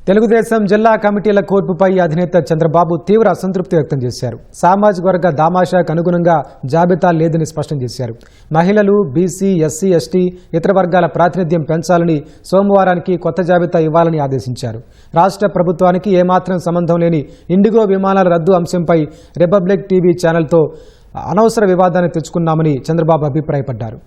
తెలుగుదేశం జిల్లా కమిటీల కోర్పుపై అధినేత చంద్రబాబు తీవ్ర అసంతృప్తి వ్యక్తం చేశారు. సామాజిక వర్గ దామాషాకు అనుగుణంగా జాబితా లేదని స్పష్టం చేశారు. మహిళలు, బీసీ, ఎస్సీ, ఎస్టీ, ఇతర వర్గాల ప్రాతినిధ్యం పెంచాలని, సోమవారానికి కొత్త జాబితా ఇవ్వాలని ఆదేశించారు. రాష్ట్ర ప్రభుత్వానికి ఏమాత్రం సంబంధం లేని ఇండిగో విమానాల రద్దు అంశంపై రిపబ్లిక్ టీవీ ఛానల్తో అనవసర వివాదాన్ని తెచ్చుకున్నామని చంద్రబాబు అభిప్రాయపడ్డారు.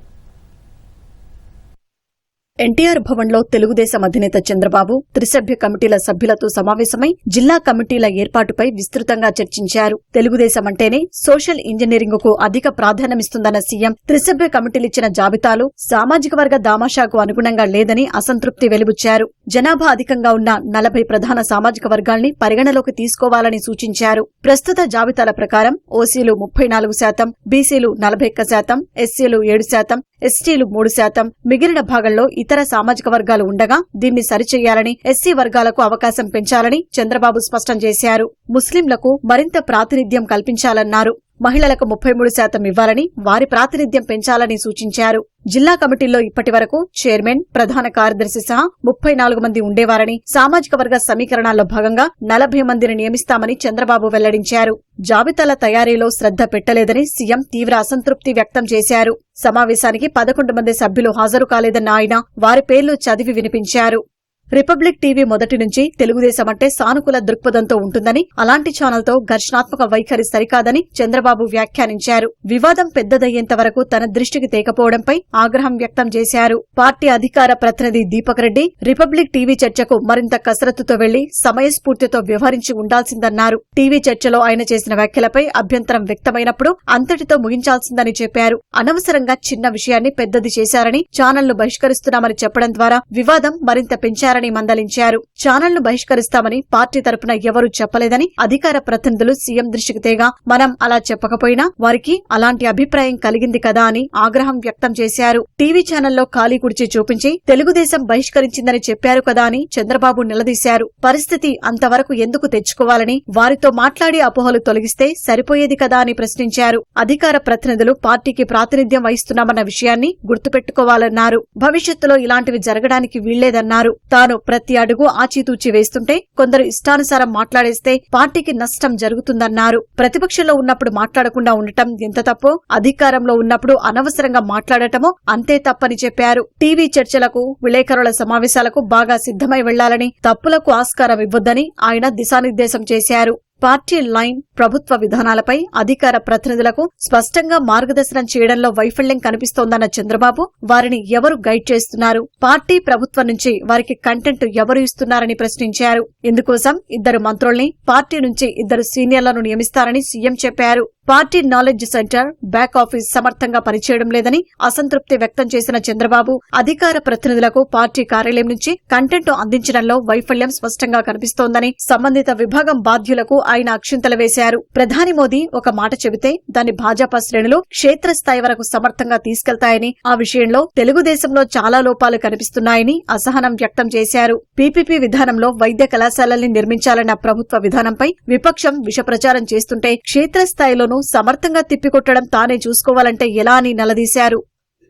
ఎన్టీఆర్ భవన్ లో తెలుగుదేశం అధినేత చంద్రబాబు త్రిసభ్య కమిటీల సభ్యులతో సమావేశమై జిల్లా కమిటీల ఏర్పాటుపై విస్తృతంగా చర్చించారు. తెలుగుదేశం అంటేనే సోషల్ ఇంజనీరింగ్ కు అధిక ప్రాధాన్యమిస్తుందన్న సీఎం త్రిసభ్య కమిటీలిచ్చిన జాబితాలు సామాజిక వర్గ దామాషాకు అనుగుణంగా లేదని అసంతృప్తి వెలిబుచ్చారు. జనాభా అధికంగా ఉన్న 40 ప్రధాన సామాజిక వర్గాల్ని పరిగణలోకి తీసుకోవాలని సూచించారు. ప్రస్తుత జాబితాల ప్రకారం ఓసీలు 34%, బీసీలు 41%, ఎస్సీలు 7%, ఎస్టీలు 3%, మిగిలిన భాగంలో ఇతర సామాజిక వర్గాలు ఉండగా దీన్ని సరిచెయ్యాలని, ఎస్సీ వర్గాలకు అవకాశం పెంచాలని చంద్రబాబు స్పష్టం చేశారు. ముస్లింలకు మరింత ప్రాతినిధ్యం కల్పించాలన్నారు. మహిళలకు 33% ఇవ్వాలని, వారి ప్రాతినిధ్యం పెంచాలని సూచించారు. జిల్లా కమిటీల్లో ఇప్పటివరకు చైర్మన్, ప్రధాన కార్యదర్శి సహా 34 మంది ఉండేవారని, సామాజిక వర్గ సమీకరణాల్లో భాగంగా 40 మందిని నియమిస్తామని చంద్రబాబు వెల్లడించారు. జాబితాల తయారీలో శ్రద్ధ పెట్టలేదని సీఎం తీవ్ర అసంతృప్తి వ్యక్తం చేశారు. సమావేశానికి 11 మంది సభ్యులు హాజరు కాలేదన్న ఆయన వారి పేర్లు చదివి వినిపించారు. రిపబ్లిక్ టీవీ మొదటి నుంచి తెలుగుదేశం అంటే సానుకూల దృక్పథంతో ఉంటుందని, అలాంటి ఛానల్తో ఘర్షణాత్మక వైఖరి సరికాదని చంద్రబాబు వ్యాఖ్యానించారు. వివాదం పెద్దదయ్యేంత వరకు తన దృష్టికి తేకపోవడంపై ఆగ్రహం వ్యక్తం చేశారు. పార్టీ అధికార ప్రతినిధి దీపక్ రెడ్డి రిపబ్లిక్ టీవీ చర్చకు మరింత కసరత్తుతో వెళ్లి సమయస్ఫూర్తితో వ్యవహరించి ఉండాల్సిందన్నారు. టీవీ చర్చలో ఆయన చేసిన వ్యాఖ్యలపై అభ్యంతరం వ్యక్తమైనప్పుడు అంతటితో ముగించాల్సిందని చెప్పారు. అనవసరంగా చిన్న విషయాన్ని పెద్దది చేశారని, ఛానల్ను బహిష్కరిస్తున్నామని చెప్పడం ద్వారా వివాదం మరింత పెంచారు మందలించారు. ఛానల్ను బహిష్కరిస్తామని పార్టీ తరపున ఎవరూ చెప్పలేదని అధికార ప్రతినిధులు సీఎం దృష్టికి తేగా మనం అలా చెప్పకపోయినా వారికి అలాంటి అభిప్రాయం కలిగింది కదా అని ఆగ్రహం వ్యక్తం చేశారు. టీవీ ఛానల్లో ఖాళీ కుర్చీ చూపించి తెలుగుదేశం బహిష్కరించిందని చెప్పారు కదా అని చంద్రబాబు నిలదీశారు. పరిస్థితి అంతవరకు ఎందుకు తెచ్చుకోవాలని, వారితో మాట్లాడి అపోహలు తొలగిస్తే సరిపోయేది కదా అని ప్రశ్నించారు. అధికార ప్రతినిధులు పార్టీకి ప్రాతినిధ్యం వహిస్తున్నామన్న విషయాన్ని గుర్తుపెట్టుకోవాలన్నారు. భవిష్యత్తులో ఇలాంటివి జరగడానికి వీల్లేదన్నారు. తాను ప్రతి అడుగు ఆచితూచి వేస్తుంటే కొందరు ఇష్టానుసారం మాట్లాడేస్తే పార్టీకి నష్టం జరుగుతుందన్నారు. ప్రతిపక్షంలో ఉన్నప్పుడు మాట్లాడకుండా ఉండటం ఎంత తప్పో, అధికారంలో ఉన్నప్పుడు అనవసరంగా మాట్లాడటమో అంతే తప్పని చెప్పారు. టీవీ చర్చలకు, విలేకరుల సమావేశాలకు బాగా సిద్ధమై వెళ్లాలని, తప్పులకు ఆస్కారం ఇవ్వొద్దని ఆయన దిశానిర్దేశం చేశారు. పార్టీ లైన్, ప్రభుత్వ విధానాలపై అధికార ప్రతినిధులకు స్పష్టంగా మార్గదర్శనం చేయడంలో వైఫల్యం కనిపిస్తోందన్న చంద్రబాబు వారిని ఎవరు గైడ్ చేస్తున్నారు, పార్టీ ప్రభుత్వం నుంచి వారికి కంటెంట్ ఎవరు ఇస్తున్నారని ప్రశ్నించారు. ఇందుకోసం 2 మంత్రుల్ని, పార్టీ నుంచి 2 సీనియర్లను నియమిస్తారని సీఎం చెప్పారు. Party knowledge centre, back office సమర్థంగా పనిచేయడం లేదని అసంతృప్తి వ్యక్తం చేసిన చంద్రబాబు అధికార ప్రతినిధులకు పార్టీ కార్యాలయం నుంచి కంటెంట్ అందించడంలో వైఫల్యం స్పష్టంగా కనిపిస్తోందని, సంబంధిత విభాగం బాధ్యులకు ఆయన అక్షింతలు వేశారు. ప్రధాని మోదీ ఒక మాట చెబితే దాన్ని భాజపా శ్రేణులు క్షేత్రస్థాయి వరకు సమర్థంగా తీసుకెళ్తాయని, ఆ విషయంలో తెలుగుదేశంలో చాలా లోపాలు కనిపిస్తున్నాయని అసహనం వ్యక్తం చేశారు. పీపీపీ విధానంలో వైద్య కళాశాలల్ని నిర్మించాలన్న ప్రభుత్వ విధానంపై విపక్షం విషప్రచారం చేస్తుంటే క్షేత్రస్థాయిలోనూ సమర్థంగా తిప్పికొట్టడం తానే చూసుకోవాలంటే ఎలా అని నిలదీశారు.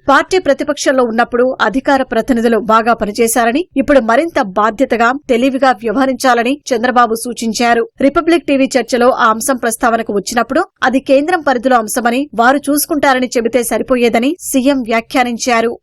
పార్టీ ప్రతిపక్షంలో ఉన్నప్పుడు అధికార ప్రతినిధులు బాగా పనిచేశారని, ఇప్పుడు మరింత బాధ్యతగా, తెలివిగా వ్యవహరించాలని చంద్రబాబు సూచించారు. రిపబ్లిక్ టీవీ చర్చలో ఆ అంశం ప్రస్తావనకు వచ్చినప్పుడు అది కేంద్రం పరిధిలో అంశమని, వారు చూసుకుంటారని చెబితే సరిపోయేదని సీఎం వ్యాఖ్యానించారు.